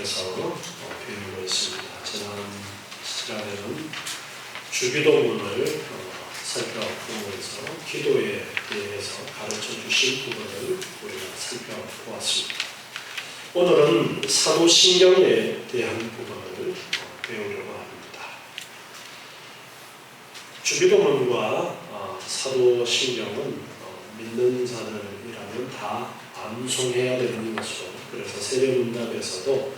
대해서 배우고 있습니다. 지난 시간에는 주기도문을 살펴보면서 기도에 대해서 가르쳐 주신 부분을 우리가 살펴보았습니다. 오늘은 사도신경에 대한 부분을 배우려고 합니다. 주기도문과 사도신경은 믿는 자들이라면 다 암송해야 되는 것으로, 그래서 세례문답에서도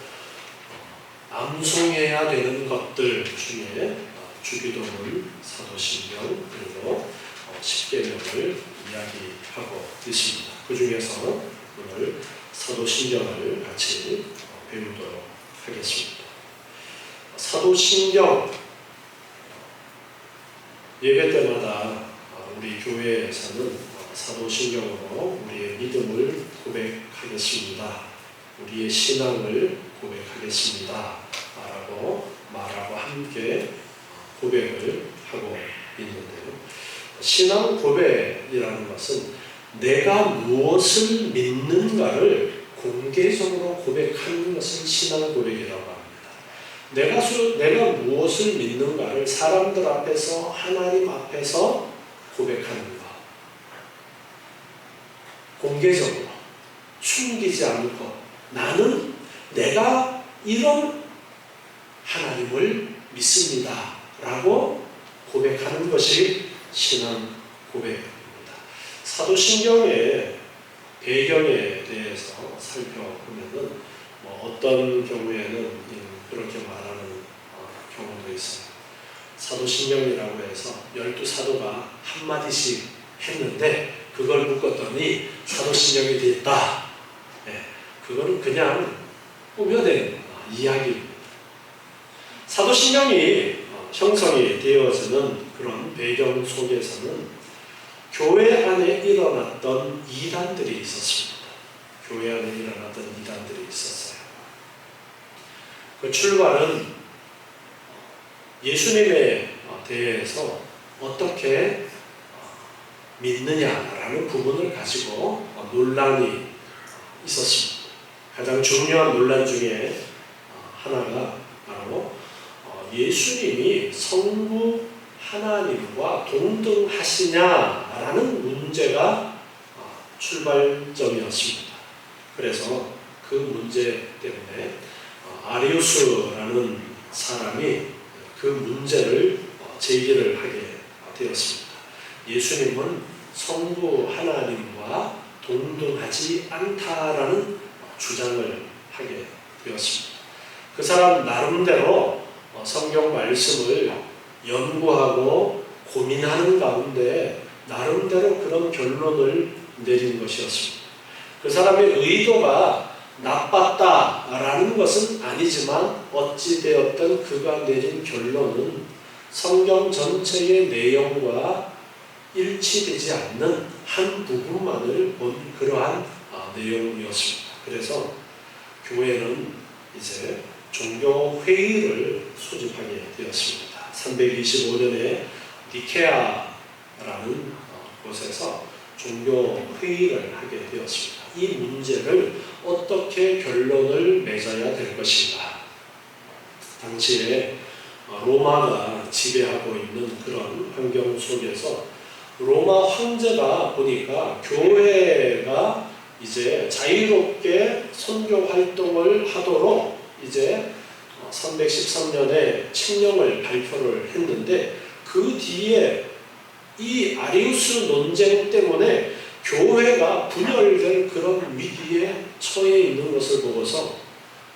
암송해야 되는 것들 중에 주기도문, 사도신경, 그리고 십계명을 이야기하고 있습니다. 그 중에서 오늘 사도신경을 같이 배우도록 하겠습니다. 사도신경, 예배 때마다 우리 교회에서는 사도신경으로 우리의 믿음을 고백하겠습니다. 우리의 신앙을 고백하겠습니다. 라고 말하고 함께 고백을 하고 있는데요. 신앙 고백이라는 것은 내가 무엇을 믿는가를 공개적으로 고백하는 것을 신앙 고백이라고 합니다. 내가 무엇을 믿는가를 사람들 앞에서, 하나님 앞에서 고백하는 것. 공개적으로 숨기지 않고 나는 내가 이런 하나님을 믿습니다 라고 고백하는 것이 신앙 고백입니다. 사도신경의 배경에 대해서 살펴보면 어떤 경우에는 그렇게 말하는 경우도 있어요. 사도신경이라고 해서 12사도가 한마디씩 했는데 그걸 묶었더니 사도신경이 됐다. 그거는 그냥 꾸며낸 이야기입니다. 사도신경이 형성이 되어지는 그런 배경 속에서는 교회 안에 일어났던 이단들이 있었습니다. 교회 안에 일어났던 이단들이 있었어요. 그 출발은 예수님에 대해서 어떻게 믿느냐라는 부분을 가지고 논란이 있었습니다. 가장 중요한 논란 중에 하나가 바로 예수님이 성부 하나님과 동등하시냐라는 문제가 출발점이었습니다. 그래서 그 문제 때문에 아리우스라는 사람이 그 문제를 제기를 하게 되었습니다. 예수님은 성부 하나님과 동등하지 않다라는 주장을 하게 되었습니다. 그 사람 나름대로 성경 말씀을 연구하고 고민하는 가운데 나름대로 그런 결론을 내린 것이었습니다. 그 사람의 의도가 나빴다라는 것은 아니지만 어찌되었든 그가 내린 결론은 성경 전체의 내용과 일치되지 않는 한 부분만을 본 그러한 내용이었습니다. 그래서 교회는 이제 종교회의를 소집하게 되었습니다. 325년에 니케아라는 곳에서 종교회의를 하게 되었습니다. 이 문제를 어떻게 결론을 맺어야 될 것인가. 당시에 로마가 지배하고 있는 그런 환경 속에서 로마 황제가 보니까 교회가 이제 자유롭게 선교 활동을 하도록 이제 313년에 칙령을 발표를 했는데 그 뒤에 이 아리우스 논쟁 때문에 교회가 분열될 그런 위기에 처해 있는 것을 보고서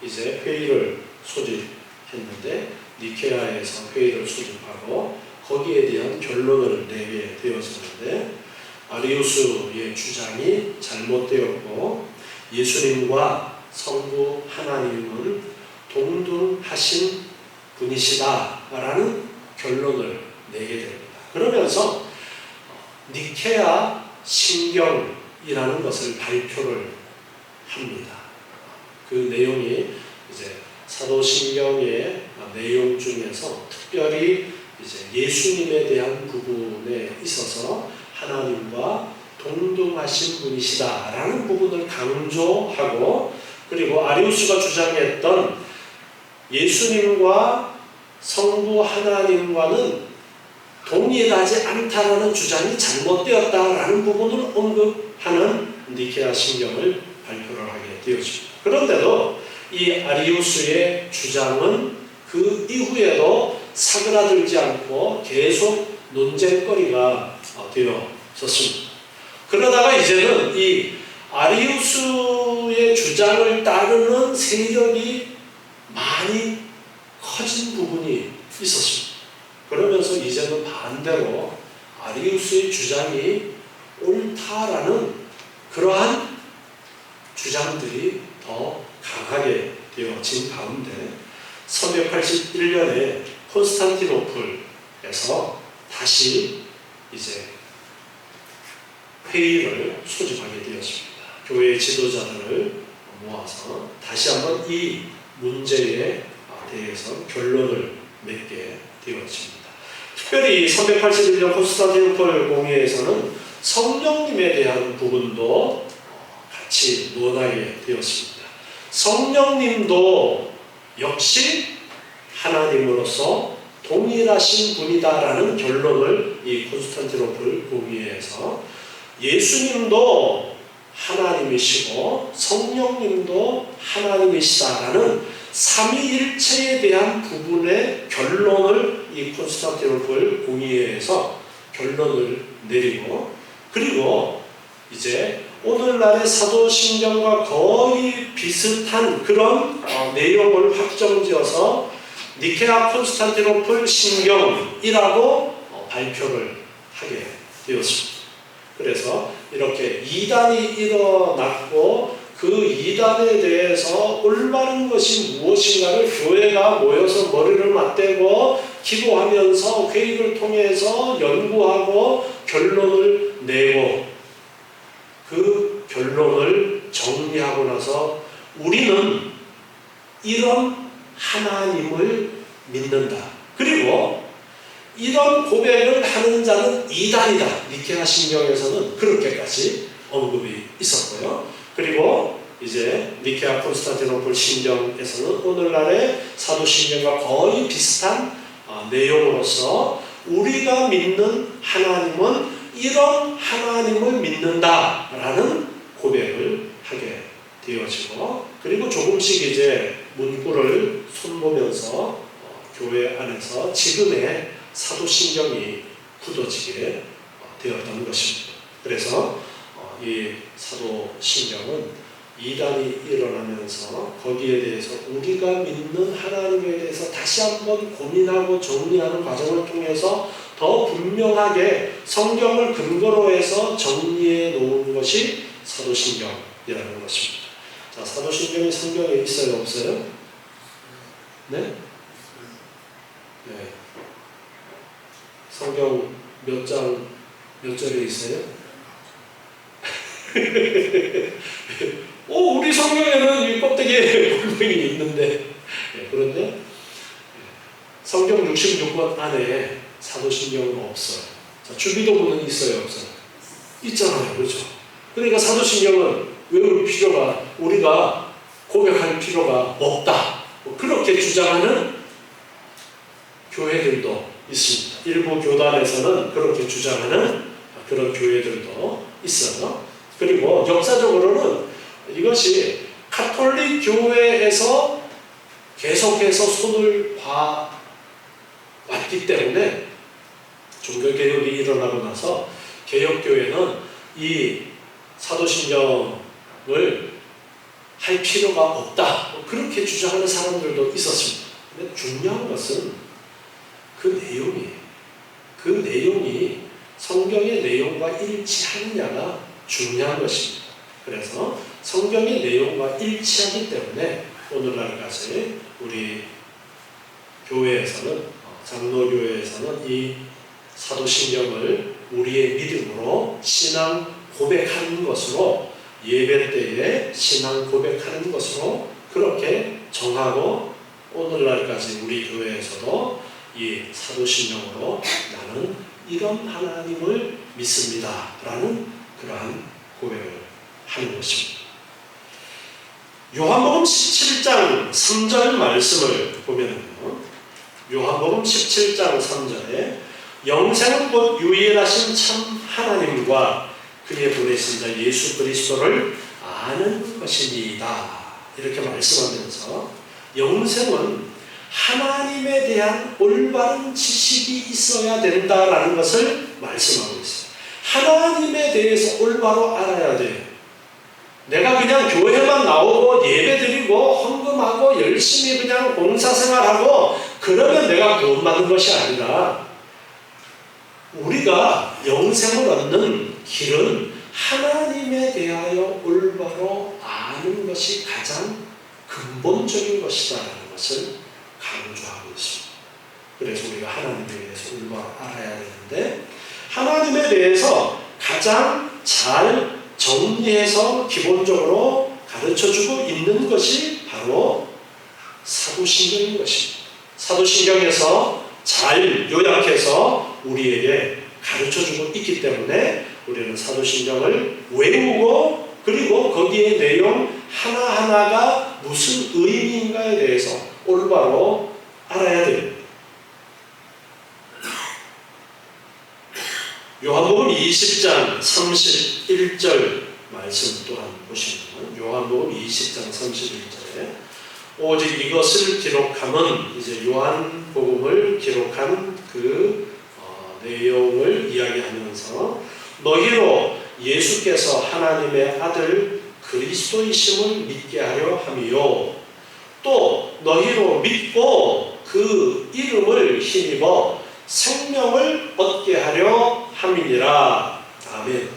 이제 회의를 소집했는데 니케아에서 회의를 소집하고 거기에 대한 결론을 내게 되었었는데 아리우스의 주장이 잘못되었고 예수님과 성부 하나님은 동등하신 분이시다라는 결론을 내게 됩니다. 그러면서 니케아 신경이라는 것을 발표를 합니다. 그 내용이 이제 사도신경의 내용 중에서 특별히 이제 예수님에 대한 부분에 있어서 하나님과 동등하신 분이시다라는 부분을 강조하고, 그리고 아리우스가 주장했던 예수님과 성부 하나님과는 동일하지 않다라는 주장이 잘못되었다라는 부분을 언급하는 니케아 신경을 발표를 하게 되었습니다. 그런데도 이 아리우스의 주장은 그 이후에도 사그라들지 않고 계속 논쟁거리가 되었습니다. 그러다가 이제는 이 아리우스의 주장을 따르는 세력이 많이 커진 부분이 있었습니다. 그러면서 이제는 반대로 아리우스의 주장이 옳다라는 그러한 주장들이 더 강하게 되어진 가운데 381년에 콘스탄티노플에서 다시 이제 회의를 소집하게 되었습니다. 교회 지도자들을 모아서 다시 한번 이 문제에 대해서 결론을 맺게 되었습니다. 특별히 381년 콘스탄티노플 공의회에서는 성령님에 대한 부분도 같이 논하게 되었습니다. 성령님도 역시 하나님으로서 동일하신 분이다라는 결론을 이 콘스탄티노플 공의회에서 예수님도 하나님이시고 성령님도 하나님이시다라는 삼위일체에 대한 부분의 결론을 이 콘스탄티노플 공의회에서 결론을 내리고, 그리고 이제 오늘날의 사도신경과 거의 비슷한 그런 내용을 확정지어서 니케아 콘스탄티노플 신경이라고 발표를 하게 되었습니다. 그래서 이렇게 이단이 일어났고 그 이단에 대해서 올바른 것이 무엇인가를 교회가 모여서 머리를 맞대고 기도하면서 회의를 통해서 연구하고 결론을 내고, 그 결론을 정리하고 나서 우리는 이런 하나님을 믿는다. 그리고 이런 고백을 하는 자는 이단이다. 니케아 신경에서는 그렇게까지 언급이 있었고요. 그리고 이제 니케아 콘스탄티노플 신경에서는 오늘날의 사도신경과 거의 비슷한 내용으로서 우리가 믿는 하나님은 이런 하나님을 믿는다라는 고백을 하게 되어지고, 그리고 조금씩 이제 문구를 손보면서 교회 안에서 지금의 사도신경이 굳어지게 되었던 것입니다. 그래서 이 사도신경은 이단이 일어나면서 거기에 대해서 우리가 믿는 하나님에 대해서 다시 한번 고민하고 정리하는 과정을 통해서 더 분명하게 성경을 근거로 해서 정리해 놓은 것이 사도신경이라는 것입니다. 자, 사도신경이 성경에 있어요, 없어요? 네? 네. 성경 몇 장, 몇 절에 있어요? 우리 성경에는 이 껍데기에 분명히 있는데, 그런데 성경 66권 안에 사도신경은 없어요. 자, 주기도문은 있어요, 없어요? 있잖아요, 그렇죠? 그러니까 사도신경은 외울 필요가, 우리가 고백할 필요가 없다. 그렇게 주장하는 교회들도 있습니다. 일부 교단에서는 그렇게 주장하는 그런 교회들도 있어요. 그리고 역사적으로는 이것이 가톨릭 교회에서 계속해서 손을 봐왔기 때문에 종교개혁이 일어나고 나서 개혁교회는 이 사도신경을 할 필요가 없다, 그렇게 주장하는 사람들도 있었습니다. 근데 중요한 것은 그 내용이 성경의 내용과 일치하느냐가 중요한 것입니다. 그래서 성경의 내용과 일치하기 때문에 오늘날까지 우리 교회에서는, 장로교회에서는 이 사도신경을 우리의 믿음으로 신앙 고백하는 것으로, 예배 때에 신앙 고백하는 것으로 그렇게 정하고, 오늘날까지 우리 교회에서도 이 사도신경으로 나는 이런 하나님을 믿습니다 라는 그러한 고백을 하는 것입니다. 요한복음 17장 3절 말씀을 보면요, 요한복음 17장 3절에 영생은 곧 유일하신 참 하나님과 그의 보내신 자 예수 그리스도를 아는 것입니다. 이렇게 말씀하면서 영생은 하나님에 대한 올바른 지식이 있어야 된다라는 것을 말씀하고 있어요. 하나님에 대해서 올바로 알아야 돼요. 내가 그냥 교회만 나오고 예배드리고 헌금하고 열심히 그냥 봉사생활하고 그러면 내가 구원받는 것이 아니라, 우리가 영생을 얻는 길은 하나님에 대하여 올바로 아는 것이 가장 근본적인 것이다라는 것을 강조하고 있습니다. 그래서 우리가 하나님에 대해서 올바로 알아야 되는데, 하나님에 대해서 가장 잘 정리해서 기본적으로 가르쳐주고 있는 것이 바로 사도신경인 것입니다. 사도신경에서 잘 요약해서 우리에게 가르쳐주고 있기 때문에 우리는 사도신경을 외우고, 그리고 거기에 내용 하나하나가 무슨 의미인가에 대해서 올바로 알아야 됩니다. 요한복음 20장 31절 말씀 또한 보시면, 요한복음 20장 31절에 오직 이것을 기록함은, 이제 요한복음을 기록한 그 내용을 이야기하면서, 너희로 예수께서 하나님의 아들 그리스도이심을 믿게 하려 함이요, 또 너희로 믿고 그 이름을 힘입어 생명을 얻게 하려 함이니라. 아멘.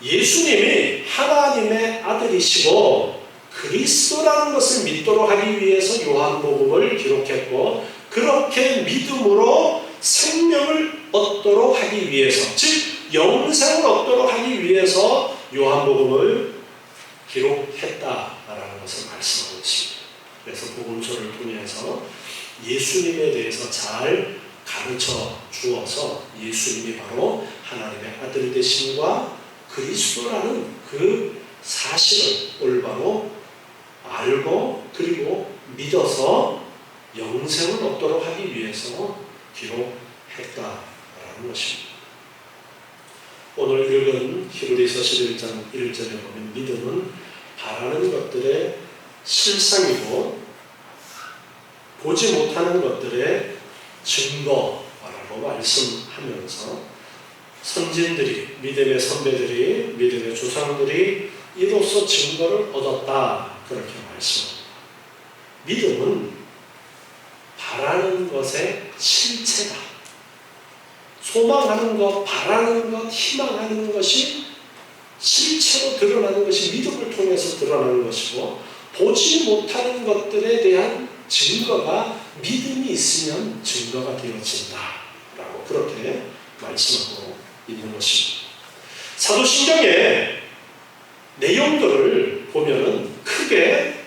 예수님이 하나님의 아들이시고 그리스도라는 것을 믿도록 하기 위해서 요한복음을 기록했고, 그렇게 믿음으로 생명을 얻도록 하기 위해서, 즉 영생을 얻도록 하기 위해서 요한복음을 기록했다라는 것을 말씀하고 있습니다. 그래서 복음서를 통해서 예수님에 대해서 잘 가르쳐 주어서 예수님이 바로 하나님의 아들 되심과 그리스도라는 그 사실을 올바로 알고, 그리고 믿어서 영생을 얻도록 하기 위해서 기록했다라는 것입니다. 오늘 읽은 히브리서 11장 1절에 보면, 믿음은 바라는 것들의 실상이고 보지 못하는 것들의 증거라고 말씀하면서, 선진들이, 믿음의 선배들이, 믿음의 조상들이 이로써 증거를 얻었다, 그렇게 말씀합니다. 믿음은 바라는 것의 실체다. 소망하는 것, 바라는 것, 희망하는 것이 실체로 드러나는 것이 믿음을 통해서 드러나는 것이고, 보지 못하는 것들에 대한 증거가 믿음이 있으면 증거가 되어진다 라고 그렇게 말씀하고 있는 것입니다. 사도신경의 내용들을 보면 크게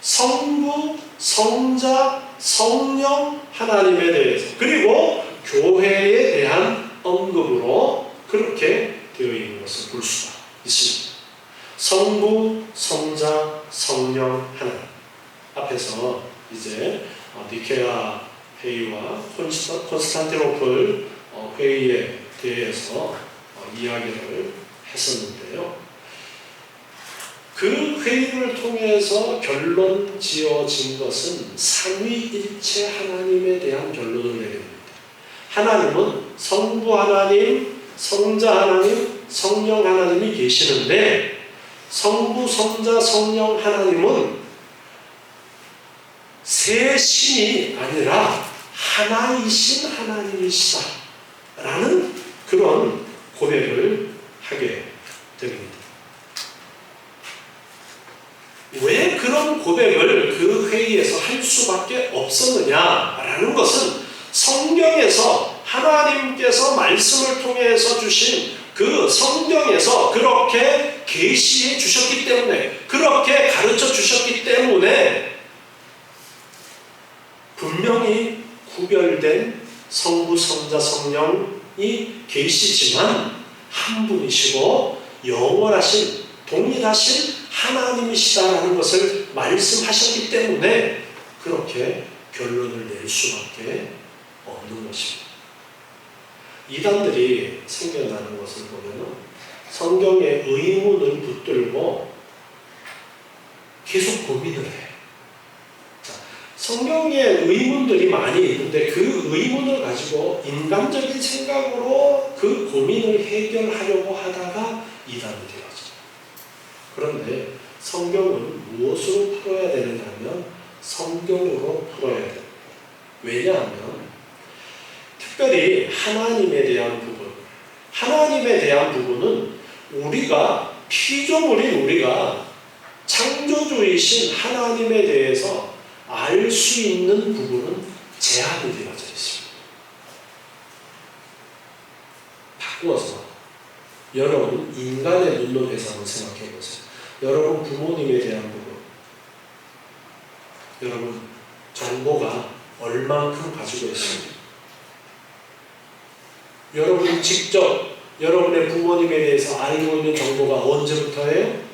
성부, 성자, 성령 하나님에 대해서, 그리고 교회에 대한 언급으로 그렇게 되어 있는 것을 볼 수가 있습니다. 성부, 성자, 성령 하나님. 앞에서 이제 니케아 회의와 콘스탄티노플 회의에 대해서 이야기를 했었는데요. 그 회의를 통해서 결론 지어진 것은 삼위일체 하나님에 대한 결론을 내게 됩니다. 하나님은 성부 하나님, 성자 하나님, 성령 하나님이 계시는데, 성부, 성자, 성령 하나님은 세 신이 아니라 하나이신 하나님이시다 라는 그런 고백을 하게 됩니다. 왜 그런 고백을 그 회의에서 할 수밖에 없었느냐라는 것은, 성경에서 하나님께서 말씀을 통해서 주신 그 성경에서 그렇게 계시해 주셨기 때문에, 그렇게 가르쳐 주셨기 때문에, 분명히 구별된 성부, 성자, 성령이 계시지만 한 분이시고 영원하신 동일하신 하나님이시다라는 것을 말씀하셨기 때문에 그렇게 결론을 낼 수밖에 없는 것입니다. 이단들이 생겨나는 것을 보면 성경의 의문을 붙들고 계속 고민을 해요. 성경에 의문들이 많이 있는데 그 의문을 가지고 인간적인 생각으로 그 고민을 해결하려고 하다가 이단이 되어져요. 그런데 성경은 무엇으로 풀어야 되느냐면 성경으로 풀어야 됩니다. 왜냐하면 특별히 하나님에 대한 부분, 하나님에 대한 부분은 우리가 피조물인 우리가 창조주이신 하나님에 대해서 알 수 있는 부분은 제한이 되어져 있습니다. 바꾸어서 여러분 인간의 눈높이에서 한번 생각해 보세요. 여러분 부모님에 대한 부분, 여러분 정보가 얼만큼 가지고 있습니까? 여러분이 직접 여러분의 부모님에 대해서 알고 있는 정보가 언제부터예요?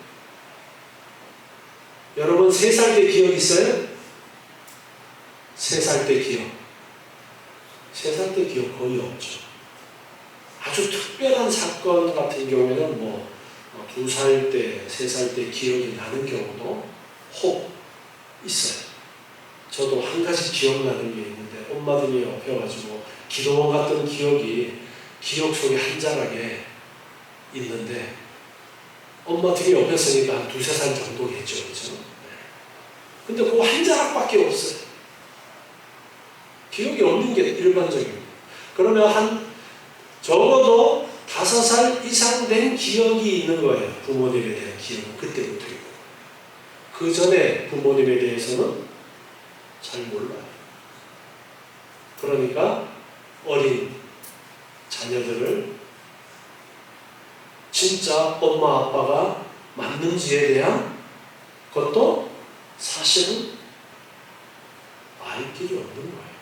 여러분 3살 때 기억 있어요? 3살 때 기억. 3살 때 기억 거의 없죠. 아주 특별한 사건 같은 경우에는 2살 때, 3살 때 기억이 나는 경우도 혹 있어요. 저도 한 가지 기억나는 게 있는데 엄마들이 옆에가지고 기도원 같은 기억이 기억 속에 한 자락에 있는데 엄마들이 옆에 있으니까 한 2-3살 정도겠죠. 그렇죠? 근데 그거 한 자락밖에 없어요. 기억이 없는 게 일반적입니다. 그러면 적어도 5살 이상 된 기억이 있는 거예요. 부모님에 대한 기억은 그때부터 있고. 그 전에 부모님에 대해서는 잘 몰라요. 그러니까 어린 자녀들을 진짜 엄마 아빠가 맞는지에 대한 것도 사실은 알 길이 없는 거예요.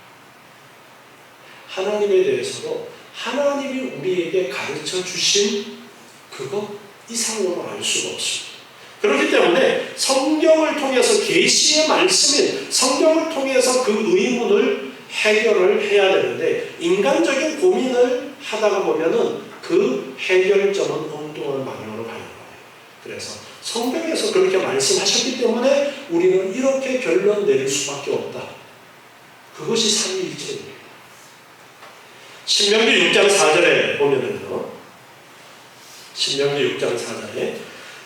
하나님에 대해서도 하나님이 우리에게 가르쳐 주신 그것 이상으로 알 수가 없습니다. 그렇기 때문에 성경을 통해서 계시의 말씀인 성경을 통해서 그 의문을 해결을 해야 되는데 인간적인 고민을 하다가 보면은 그 해결점은 엉뚱한 방향으로 가는 거예요. 그래서 성경에서 그렇게 말씀하셨기 때문에 우리는 이렇게 결론 내릴 수밖에 없다. 그것이 삼위일체입니다. 신명기 6장 4절에 보면은요. 신명기 6장 4절에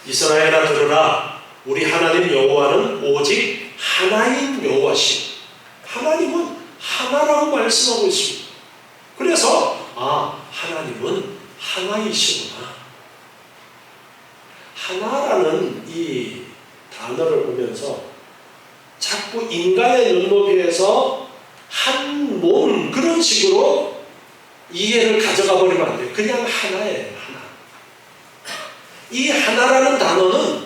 이스라엘아 들으라 우리 하나님 여호와는 오직 하나인 여호와시. 하나님은 하나라고 말씀하고 있습니다. 그래서 하나님은 하나이시구나. 하나라는 이 단어를 보면서 자꾸 인간의 눈높이에서 한 몸 그런 식으로 이해를 가져가 버리면 안 돼요. 그냥 하나예요. 하나. 이 하나라는 단어는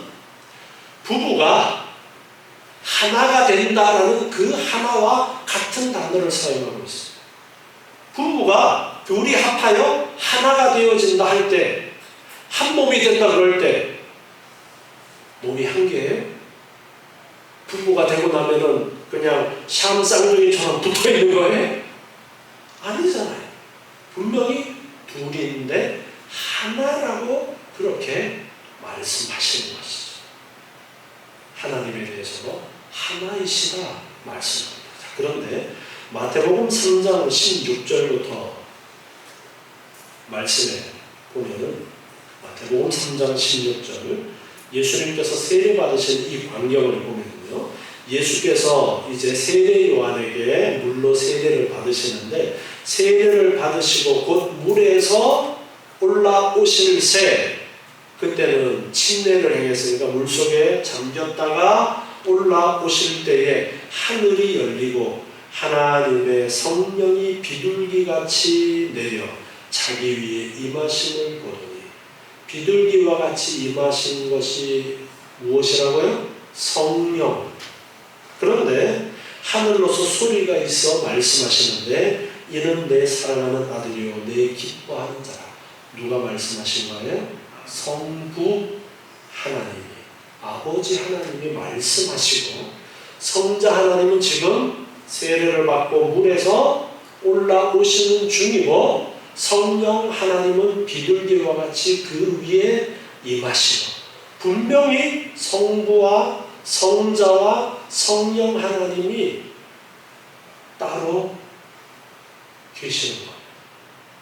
부부가 하나가 된다라는 그 하나와 같은 단어를 사용하고 있어요. 부부가 둘이 합하여 하나가 되어진다 할 때, 한 몸이 된다 그럴 때 몸이 한 개예요? 부부가 되고 나면은 그냥 샴쌍둥이처럼 붙어 있는 거예요? 아니잖아요. 분명히 둘인데 하나라고 그렇게 말씀하시는 것이죠. 하나님에 대해서도 하나이시다 말씀합니다. 그런데 마태복음 3장 16절부터 말씀에 보면은 마태복음 3장 16절 예수님께서 세례 받으신 이 광경을 보면요. 예수께서 이제 세례 요한에게 물로 세례를 받으시는데 세례를 받으시고 곧 물에서 올라오실 새 그때는 침례를 행했으니까 물속에 잠겼다가 올라오실 때에 하늘이 열리고 하나님의 성령이 비둘기같이 내려 자기 위에 임하심을 보더니 비둘기와 같이 임하신 것이 무엇이라고요? 성령. 그런데 하늘로서 소리가 있어 말씀하시는데 이는 내 사랑하는 아들이요 내 기뻐하는 자라. 누가 말씀하신 거예요? 성부 하나님이. 아버지 하나님이 말씀하시고 성자 하나님은 지금 세례를 받고 물에서 올라오시는 중이고 성령 하나님은 비둘기와 같이 그 위에 임하시고 분명히 성부와 성자와 성령 하나님이 따로 계시는 거예요.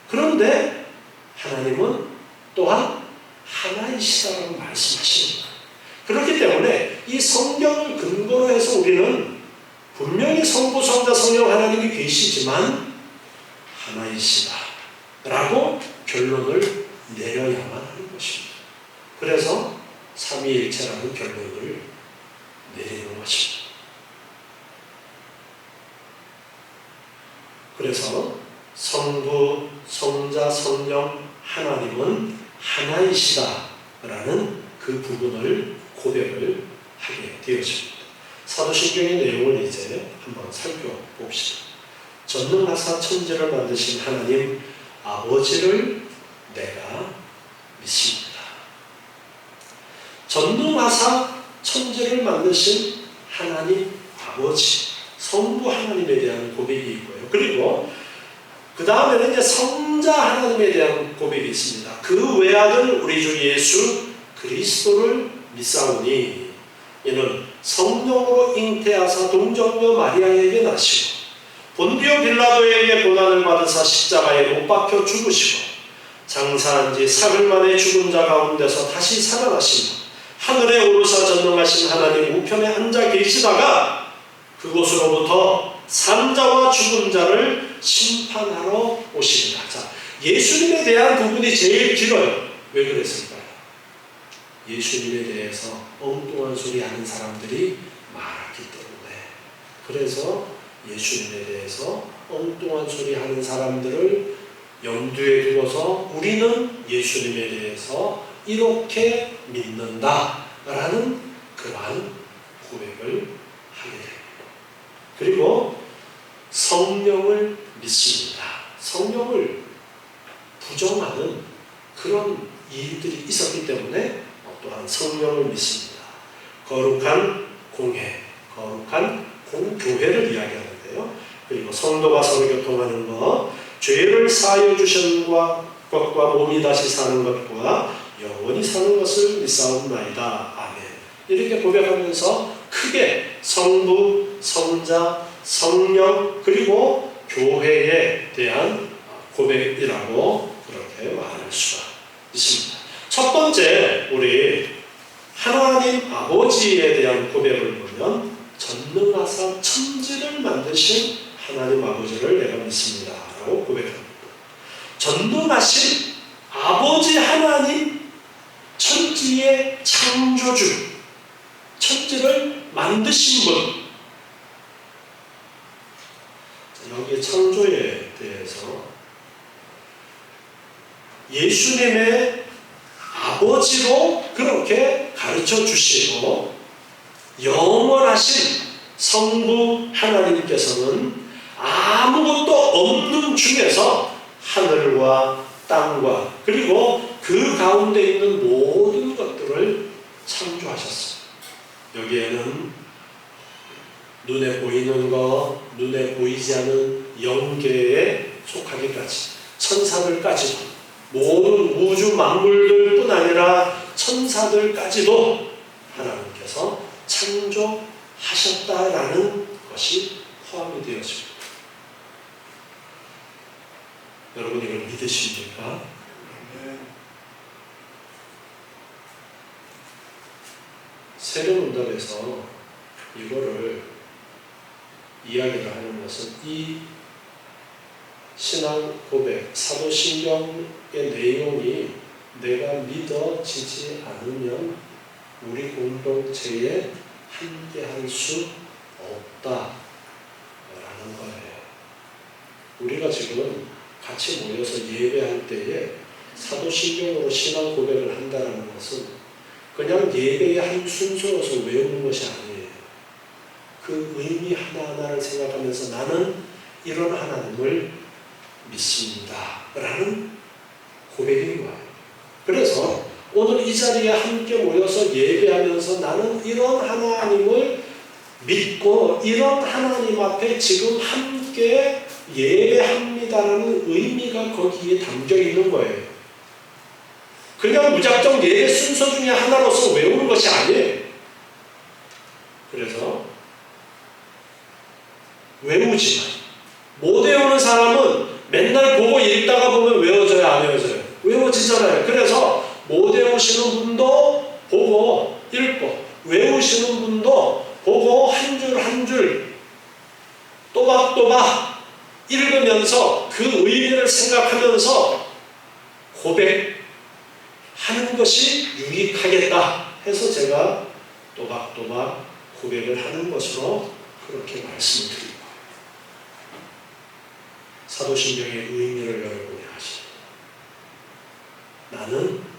그런데 하나님은 또한 하나이시다라고 말씀하시는 거예요. 그렇기 때문에 이 성경을 근거로 해서 우리는 분명히 성부, 성자, 성령 하나님이 계시지만 하나이시다라고 결론을 내려야만 하는 것입니다. 그래서 삼위일체라는 결론을 내리는 것입니다. 그래서 성부, 성자, 성령 하나님은 하나이시다라는 그 부분을 고백을 하게 되었습니다. 사도신경의 내용을 이제 한번 살펴봅시다. 전능하사 천지를 만드신 하나님 아버지를 내가 믿습니다. 전능하사 천지를 만드신 하나님 아버지, 성부 하나님에 대한 고백이 있고요. 그리고 그 다음에는 이제 성자 하나님에 대한 고백이 있습니다. 그 외아들 우리 주 예수 그리스도를 믿사오니 이는 성령으로 잉태하사 동정녀 마리아에게 나시고 본디오 빌라도에게 고난을 받으사 십자가에 못 박혀 죽으시고 장사한 지 사흘 만에 죽은 자 가운데서 다시 살아나시며 하늘에 오르사 전능하신 하나님 우편에 앉아 계시다가 그곳으로부터 산자와 죽은 자를 심판하러 오십니다. 자, 예수님에 대한 부분이 제일 길어요. 왜 그랬을까요? 예수님에 대해서 엉뚱한 소리 하는 사람들이 많았기 때문에. 그래서 예수님에 대해서 엉뚱한 소리 하는 사람들을 염두에 두고서 우리는 예수님에 대해서 이렇게 믿는다라는 그러한 고백을 하게 됩니다. 그리고 성령을 믿습니다. 성령을 부정하는 그런 일들이 있었기 때문에 또한 성령을 믿습니다. 거룩한 공회, 거룩한 공교회를 이야기하는데요. 그리고 성도가 서로 교통하는 것, 죄를 사하여 주신 것과 몸이 다시 사는 것과 영원히 사는 것을 믿사옵나이다. 아멘. 이렇게 고백하면서 크게 성부, 성자, 성령 그리고 교회에 대한 고백이라고 그렇게 말할 수가 있습니다. 첫 번째 우리 하나님 아버지에 대한 고백을 보면 전능하사 천지를 만드신 하나님 아버지를 내가 믿습니다 라고 고백합니다. 전능하신 아버지 하나님, 천지의 창조주, 천지를 만드신 분. 여기 창조에 대해서 예수님의 아버지로 그렇게 가르쳐 주시고 영원하신 성부 하나님께서는 아무것도 없는 중에서 하늘과 땅과 그리고 그 가운데 있는 모든 것들을 창조하셨어요. 여기에는 눈에 보이는 것, 눈에 보이지 않는 영계에 속하기까지 천사들까지도 모든 우주 만물들뿐 아니라 천사들까지도 하나님께서 창조하셨다라는 것이 포함이 되어집니다. 여러분 이걸 믿으십니까? 세례문답에서 이거를 이야기를 하는 것은 이 신앙 고백, 사도신경의 내용이 내가 믿어지지 않으면 우리 공동체에 함께할 수 없다라는 거예요. 우리가 지금 같이 모여서 예배할 때에 사도신경으로 신앙 고백을 한다는 것은 그냥 예배의 한 순서로서 외우는 것이 아니에요. 그 의미 하나하나를 생각하면서 나는 이런 하나님을 믿습니다 라는 고백인 거예요. 그래서 오늘 이 자리에 함께 모여서 예배하면서 나는 이런 하나님을 믿고 이런 하나님 앞에 지금 함께 예배합니다라는 의미가 거기에 담겨 있는 거예요. 그냥 무작정 예배 순서 중에 하나로서 외우는 것이 아니에요. 그래서 외우지만 못 외우는 사람은 맨날 보고 읽다가 보면 외워져요, 안 외워져요? 외워지잖아요. 그래서 못 외우시는 분도 보고 읽고 외우시는 분도 보고 한 줄 한 줄 또박또박 읽으면서 그 의미를 생각하면서 고백하는 것이 유익하겠다 해서 제가 또박또박 고백을 하는 것으로 그렇게 말씀을 드립니다. 사도신경의 의미를 여러분이 아십니다. 나는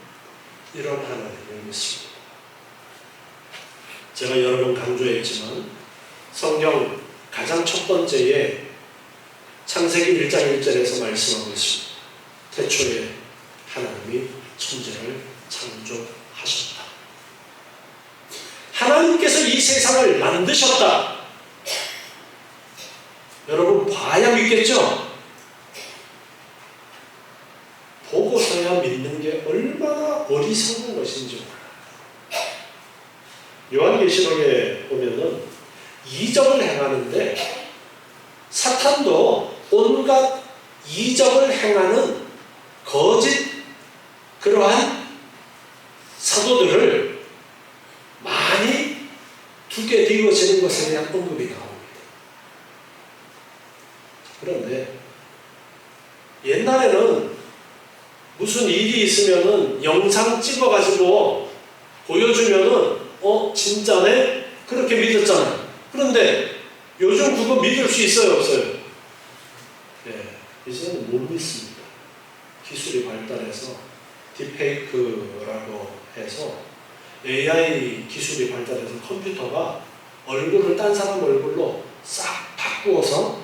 이런 하나님을 믿습니다. 제가 여러 번 강조했지만 성경 가장 첫 번째에 창세기 1장 1절에서 말씀하고 있습니다. 태초에 하나님이 천지를 창조하셨다. 하나님께서 이 세상을 만드셨다. 여러분 봐야 믿겠죠? 보고서야 믿는 게 얼마나 어리석은 것인지 몰라요. 요한계시록에 보면은 이적을 행하는데 사탄도 온갖 이적을 행하는 거짓 그러한 사도들을 많이 두게 되어지는 것에 대한 언급이 나옵니다. 그런데 옛날에는 무슨 일이 있으면은 영상 찍어가지고 보여주면은 진짜네? 그렇게 믿었잖아요. 그런데 요즘 그거 믿을 수 있어요, 없어요? 네, 이제는 못 믿습니다. 기술이 발달해서 딥페이크라고 해서 AI 기술이 발달해서 컴퓨터가 얼굴을 딴 사람 얼굴로 싹 바꾸어서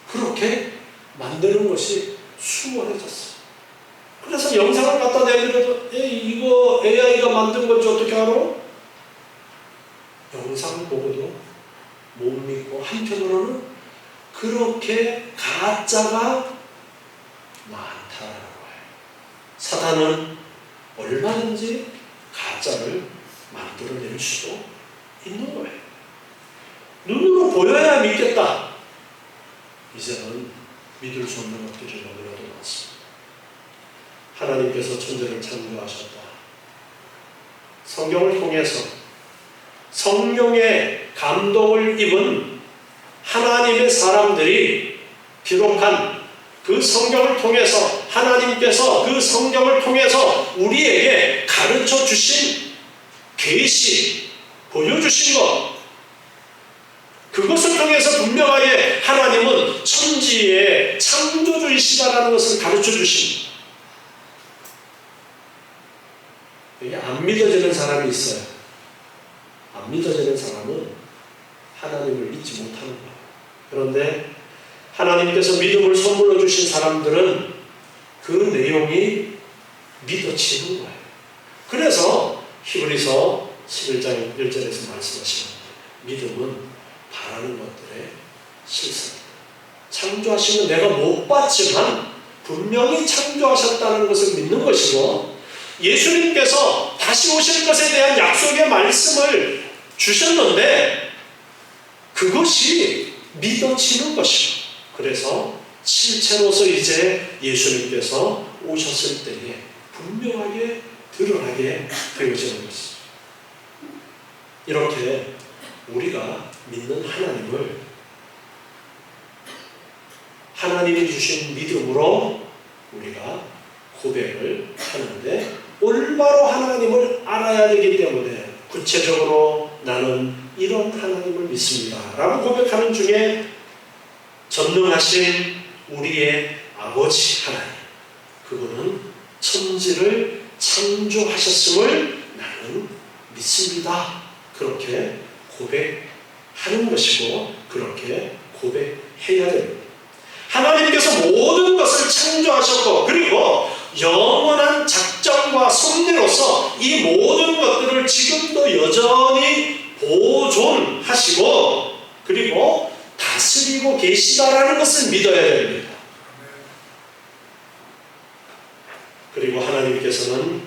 그렇게 만드는 것이 수월해졌어요. 그래서 영상을 갖다 내밀어도 이거 AI가 만든 건지 어떻게 알아? 영상을 보고도 못 믿고 한편으로는 그렇게 가짜가 많다라고 해요. 사탄은 얼마든지 가짜를 만들어낼 수도 있는 거예요. 눈으로 보여야 믿겠다. 이제는 믿을 수 없는 것들이 너무나도 많습니다. 하나님께서 천지를 창조하셨다. 성경을 통해서 성령의 감동을 입은 하나님의 사람들이 기록한 그 성경을 통해서 하나님께서 그 성경을 통해서 우리에게 가르쳐 주신 계시, 보여주신 것, 그것을 통해서 분명하게 하나님은 천지의 창조주이시다라는 것을 가르쳐 주십니다. 이게 안 믿어지는 사람이 있어요. 안 믿어지는 사람은 하나님을 믿지 못하는 거예요. 그런데 하나님께서 믿음을 선물로 주신 사람들은 그 내용이 믿어지는 거예요. 그래서 히브리서 11장 1절에서 말씀하시는 믿음은 바라는 것들의 실상입니다. 창조하시는 내가 못 봤지만 분명히 창조하셨다는 것을 믿는 것이고, 예수님께서 다시 오실 것에 대한 약속의 말씀을 주셨는데 그것이 믿어지는 것이죠. 그래서 실체로서 이제 예수님께서 오셨을 때에 분명하게 드러나게 되어지는 것입니다. 이렇게 우리가 믿는 하나님을 하나님이 주신 믿음으로 우리가 고백을 하는데, 올바로 하나님을 알아야 되기 때문에 구체적으로 나는 이런 하나님을 믿습니다 라고 고백하는 중에 전능하신 우리의 아버지 하나님, 그분은 천지를 창조하셨음을 나는 믿습니다. 그렇게 고백하는 것이고 그렇게 고백해야 됩니다. 하나님께서 모든 것을 창조하셨고, 그리고 영원한 작정과 섭리로서 이 모든 것들을 지금도 여전히 보존하시고 그리고 다스리고 계시다라는 것을 믿어야 됩니다. 그리고 하나님께서는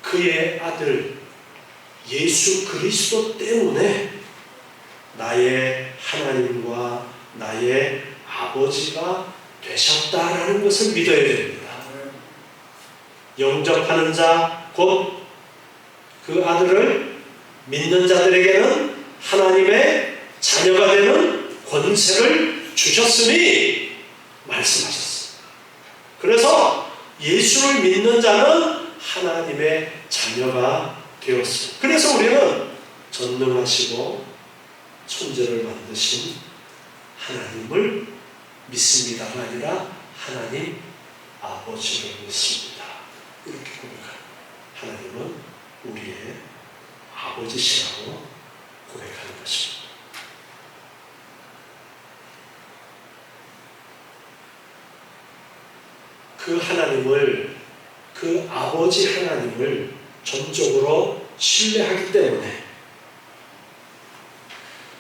그의 아들 예수 그리스도 때문에 나의 하나님과 나의 아버지가 되셨다라는 것을 믿어야 됩니다. 영접하는 자, 곧 그 아들을 믿는 자들에게는 하나님의 자녀가 되는 권세를 주셨으니 말씀하셨습니다. 그래서 예수를 믿는 자는 하나님의 자녀가 되었습니다. 그래서 우리는 전능하시고 천지를 만드신 하나님을 믿습니다가 아니라 하나님 아버지를 믿습니다. 이렇게 고백합니다. 하나님은 우리의 아버지시라고 고백하는 것입니다. 그 하나님을, 그 아버지 하나님을 전적으로 신뢰하기 때문에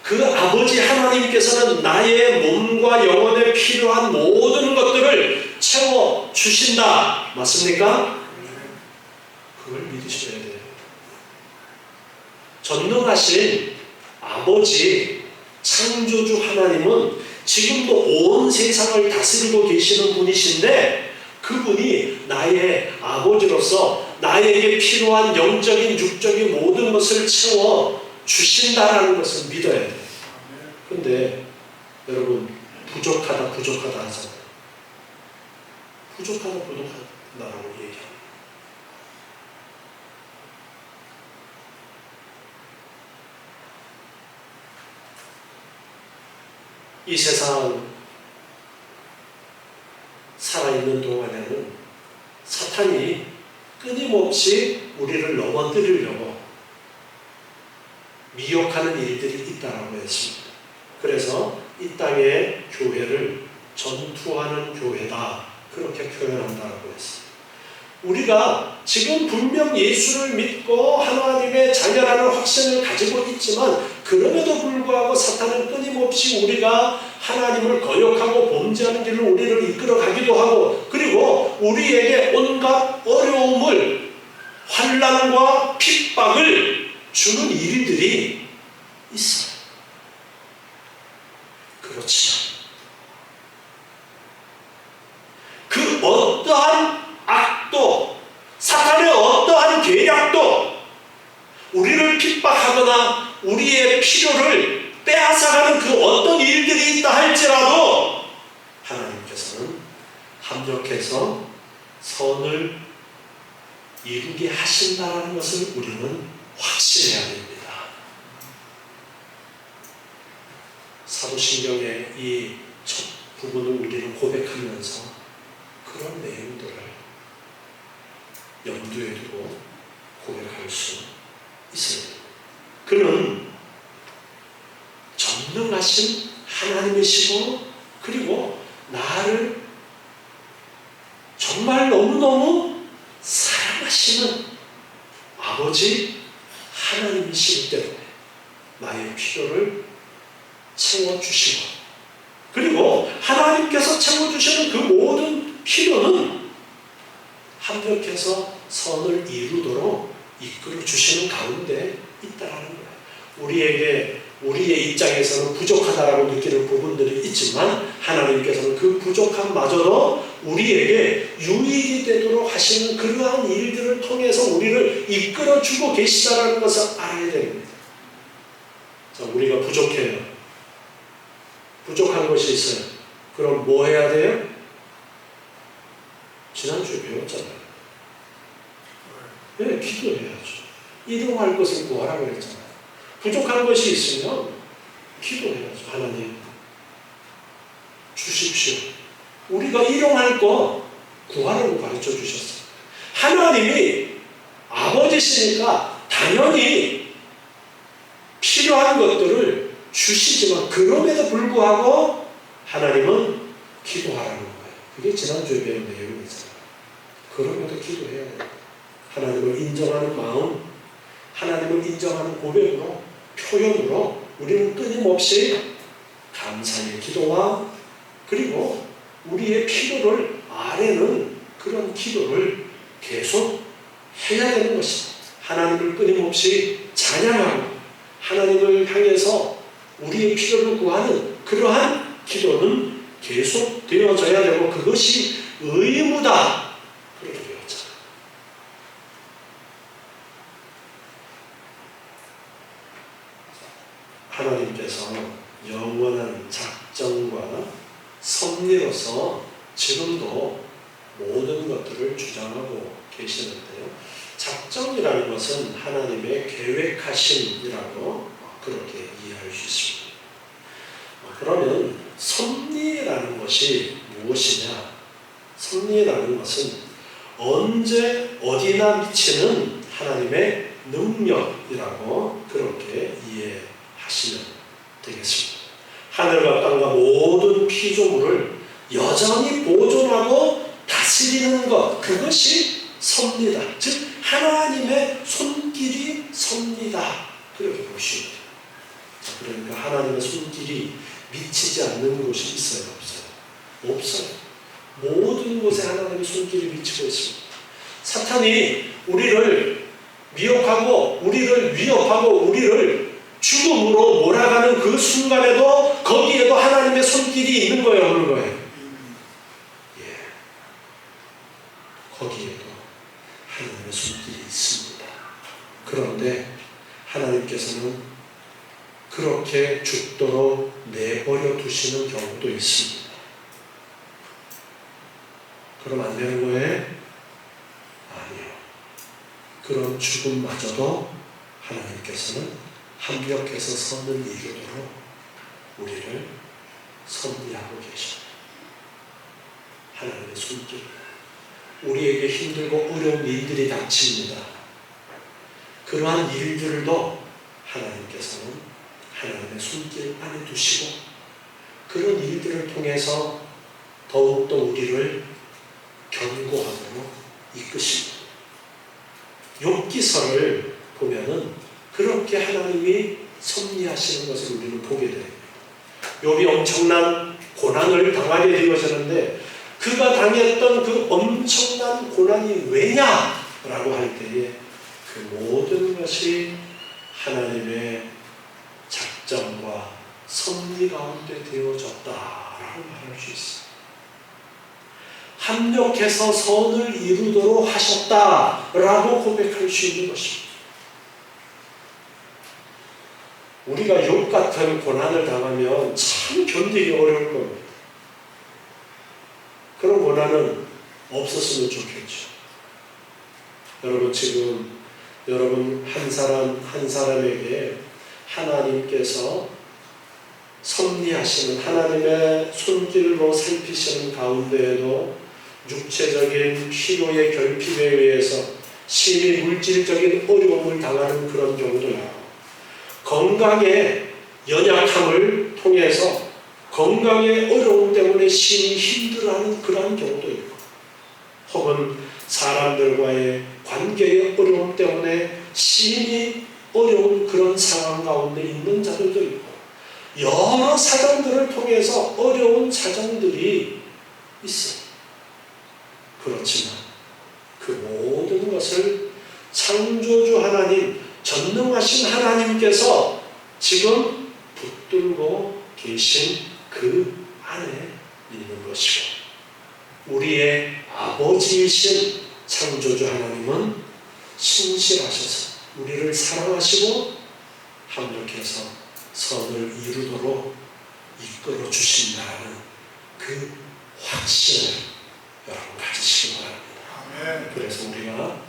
그 아버지 하나님께서는 나의 몸과 영혼에 필요한 모든 것들을 채워주신다. 맞습니까? 그걸 믿으셔야 돼요. 전능하신 아버지 창조주 하나님은 지금도 온 세상을 다스리고 계시는 분이신데 그분이 나의 아버지로서 나에게 필요한 영적인 육적인 모든 것을 채워주신다라는 것을 믿어야 돼요. 그런데 여러분 부족하다 하잖아요. 부족하다라고 얘기합니다. 이 세상 살아있는 동안에는 사탄이 끊임없이 우리를 넘어뜨리려고 미혹하는 일들이 있다라고 했습니다. 그래서 이 땅의 교회를 전투하는 교회다 그렇게 표현한다라고 했습니다. 우리가 지금 분명 예수를 믿고 하나님의 자녀라는 확신을 가지고 있지만 그럼에도 불구하고 사탄은 끊임없이 우리가 하나님을 거역하고 범죄하는 길로 우리를 이끌어 가기도 하고 그리고 우리에게 온갖 어려움을 환난과 핍박을 주는 일들이 있어요. 그렇지만 그 어떠한 악도 사탄의 어떠한 계략도 우리를 핍박하거나 우리의 필요를 빼앗아가는 그 어떤 일들이 있다 할지라도 하나님께서는 합력해서 선을 이루게 하신다는 것을 우리는 확신해야 됩니다. 사도신경의 이 첫 부분을 우리는 고백하면서 그런 내용들을 염두에 두고 고백할 수 있습니다. 그는 전능하신 하나님이시고 그리고 나를 정말 너무너무 사랑하시는 아버지 하나님이시기 때문에 나의 필요를 채워주시고 그리고 하나님께서 채워주시는 그 모든 필요는 합력해서 선을 이루도록 이끌어 주시는 가운데 있다라는 거예요. 우리의 입장에서는 부족하다라고 느끼는 부분들이 있지만 하나님께서는 그 부족함마저도 우리에게 유익이 되도록 하시는 그러한 일들을 통해서 우리를 이끌어 주고 계시다라는 것을 알아야 됩니다. 자, 우리가 부족해요. 부족한 것이 있어요. 그럼 뭐 해야 돼요? 지난주에 배웠잖아요. 네, 기도해야죠. 일용할 것을 구하라고 그랬잖아요. 부족한 것이 있으면 기도해야죠. 하나님 주십시오. 우리가 일용할 거 구하라고 가르쳐 주셨어요. 하나님이 아버지시니까 당연히 필요한 것들을 주시지만 그럼에도 불구하고 하나님은 기도하라는 거예요. 그게 지난주에 배운 내용이잖아요. 그럼에도 기도해야 돼요. 하나님을 인정하는 마음, 하나님을 인정하는 고백으로, 표현으로 우리는 끊임없이 감사의 기도와 그리고 우리의 필요를 아뢰는 그런 기도를 계속 해야 되는 것입니다. 하나님을 끊임없이 찬양하고 하나님을 향해서 우리의 필요를 구하는 그러한 기도는 계속 되어져야 되고 그것이 의무다. 그렇게 되었잖아요. 하나님께서 영원한 작정과 섭리로서 지금도 모든 것들을 주장하고 계시는데요. 작정이라는 것은 하나님의 계획하심이라고 그렇게 이해할 수 있습니다. 그러면 섭리라는 것이 무엇이냐? 섭리라는 것은 언제 어디나 미치는 하나님의 능력이라고 그렇게 이해하시면 되겠습니다. 하늘과 땅과 모든 피조물을 여전히 보존하고 다스리는 것, 그것이 섭리다. 즉 하나님의 손길이 섭리다. 그렇게 보시면 돼요. 그러니까 하나님의 손길이 미치지 않는 곳이 있어요? 없어요? 없어요. 모든 곳에 하나님의 손길이 미치고 있습니다. 사탄이 우리를 미혹하고 우리를 위협하고 우리를 죽음으로 몰아가는 그 순간에도 거기에도 하나님의 손길이 있는 거예요? 없는 거예요? 예. 거기에도 하나님의 손길이 있습니다. 그런데 하나님께서는 그렇게 죽도록 내버려 두시는 경우도 있습니다. 그럼 안 되는 거예요? 아니요. 그런 죽음마저도 하나님께서는 합력해서 선을 이루도록 우리를 섭리하고 계십니다. 하나님의 손길. 우리에게 힘들고 어려운 일들이 닥칩니다. 그러한 일들도 하나님께서는 하나님의 손길 안에 두시고 그런 일들을 통해서 더욱더 우리를 견고함으로 이끄십니다. 욥기서를 보면은 그렇게 하나님이 섭리하시는 것을 우리는 보게 됩니다. 욥이 엄청난 고난을 당하게 되어졌는데 그가 당했던 그 엄청난 고난이 왜냐라고 할 때에 그 모든 것이 하나님의 작정과 섭리 가운데 되어졌다라고 말할 수 있습니다. 합력해서 선을 이루도록 하셨다라고 고백할 수 있는 것입니다. 우리가 욥 같은 고난을 당하면 참 견디기 어려울 겁니다. 그런 고난은 없었으면 좋겠죠. 여러분 지금 여러분 한 사람 한 사람에게 하나님께서 섭리하시는 하나님의 손길로 살피시는 가운데에도 육체적인 필요의 결핍에 의해서 심히 물질적인 어려움을 당하는 그런 경우도 있고 건강의 연약함을 통해서 건강의 어려움 때문에 심히 힘들어하는 그런 경우도 있고 혹은 사람들과의 관계의 어려움 때문에 심히 어려운 그런 상황 가운데 있는 자들도 있고 여러 사정들을 통해서 어려운 사정들이 있어요. 그렇지만 그 모든 것을 창조주 하나님, 전능하신 하나님께서 지금 붙들고 계신 그 안에 있는 것이고 우리의 아버지이신 창조주 하나님은 신실하셔서 우리를 사랑하시고 합력해서 선을 이루도록 이끌어 주신다는 그 확신을 여러분 가지시기 바랍니다. 그래서 우리가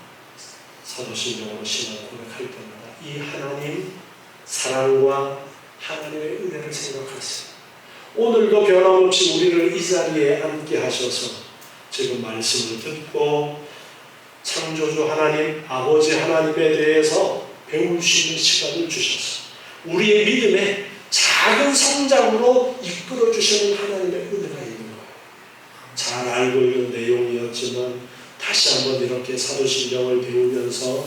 사도신경으로 신앙 고백할 때마다 이 하나님 사랑과 하나님의 은혜를 생각하세요. 오늘도 변함없이 우리를 이 자리에 앉게 하셔서 지금 말씀을 듣고 창조주 하나님, 아버지 하나님에 대해서 배울 수 있는 시간을 주셔서 우리의 믿음의 작은 성장으로 이끌어 주시는 하나님의 은혜가 있는 거예요. 잘 모르지만 다시 한번 이렇게 사도신경을 배우면서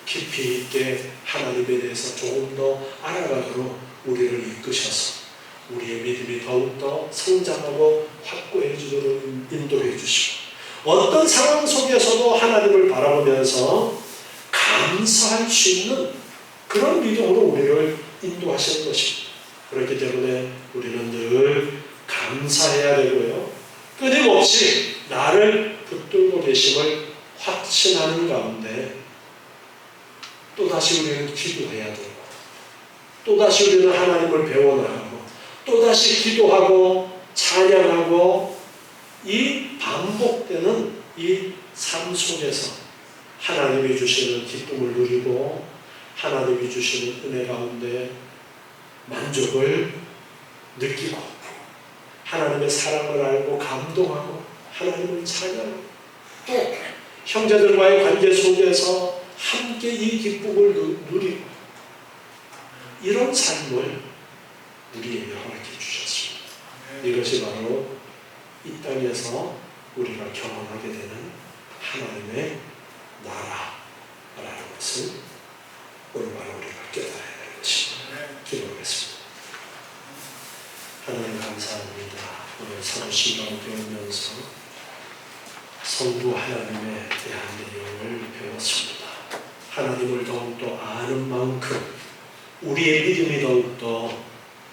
깊이 있게 하나님에 대해서 조금 더 알아가도록 우리를 이끄셔서 우리의 믿음이 더욱더 성장하고 확고해 주도록 인도해 주시고, 어떤 상황 속에서도 하나님을 바라보면서 감사할 수 있는 그런 믿음으로 우리를 인도하시는 것입니다. 그렇기 때문에 우리는 늘 감사해야 되고요, 끊임없이 나를 붙들고 계심을 확신하는 가운데 또다시 우리는 기도해야 되고, 또다시 우리는 하나님을 배워나가고, 또다시 기도하고 찬양하고, 이 반복되는 이 삶 속에서 하나님이 주시는 기쁨을 누리고 하나님이 주시는 은혜 가운데 만족을 느끼고 하나님의 사랑을 알고 감동하고 하나님을 찬양하고, 또 형제들과의 관계 속에서 함께 이 기쁨을 누리고, 이런 삶을 우리에게 허락해 주셨습니다. 이것이 바로 이 땅에서 우리가 경험하게 되는 하나님의 나라라는 것을 오늘 바로 우리가 깨달아야 하는 것입니다. 기도하겠습니다. 하나님 감사합니다. 오늘 사도신경을 배우면서 성부 하나님에 대한 내용을 배웠습니다. 하나님을 더욱더 아는 만큼 우리의 믿음이 더욱더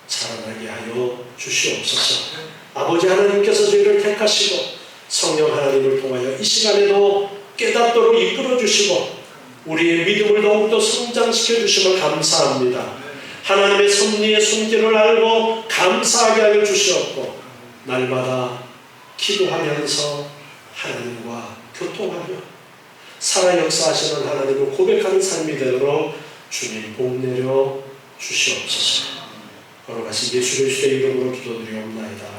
자라나게 하여 주시옵소서. 아버지 하나님께서 저희를 택하시고 성령 하나님을 통하여 이 시간에도 깨닫도록 이끌어 주시고 우리의 믿음을 더욱더 성장시켜 주심을 감사합니다. 하나님의 섭리의 손길을 알고 감사하게 하여 주시옵고, 날마다 기도하면서 하나님과 교통하며 살아 역사하시는 하나님을 고백하는 삶이 되도록 주님 복 내려 주시옵소서. 걸어가신 예수 그리스도의 이름으로 기도드리옵나이다.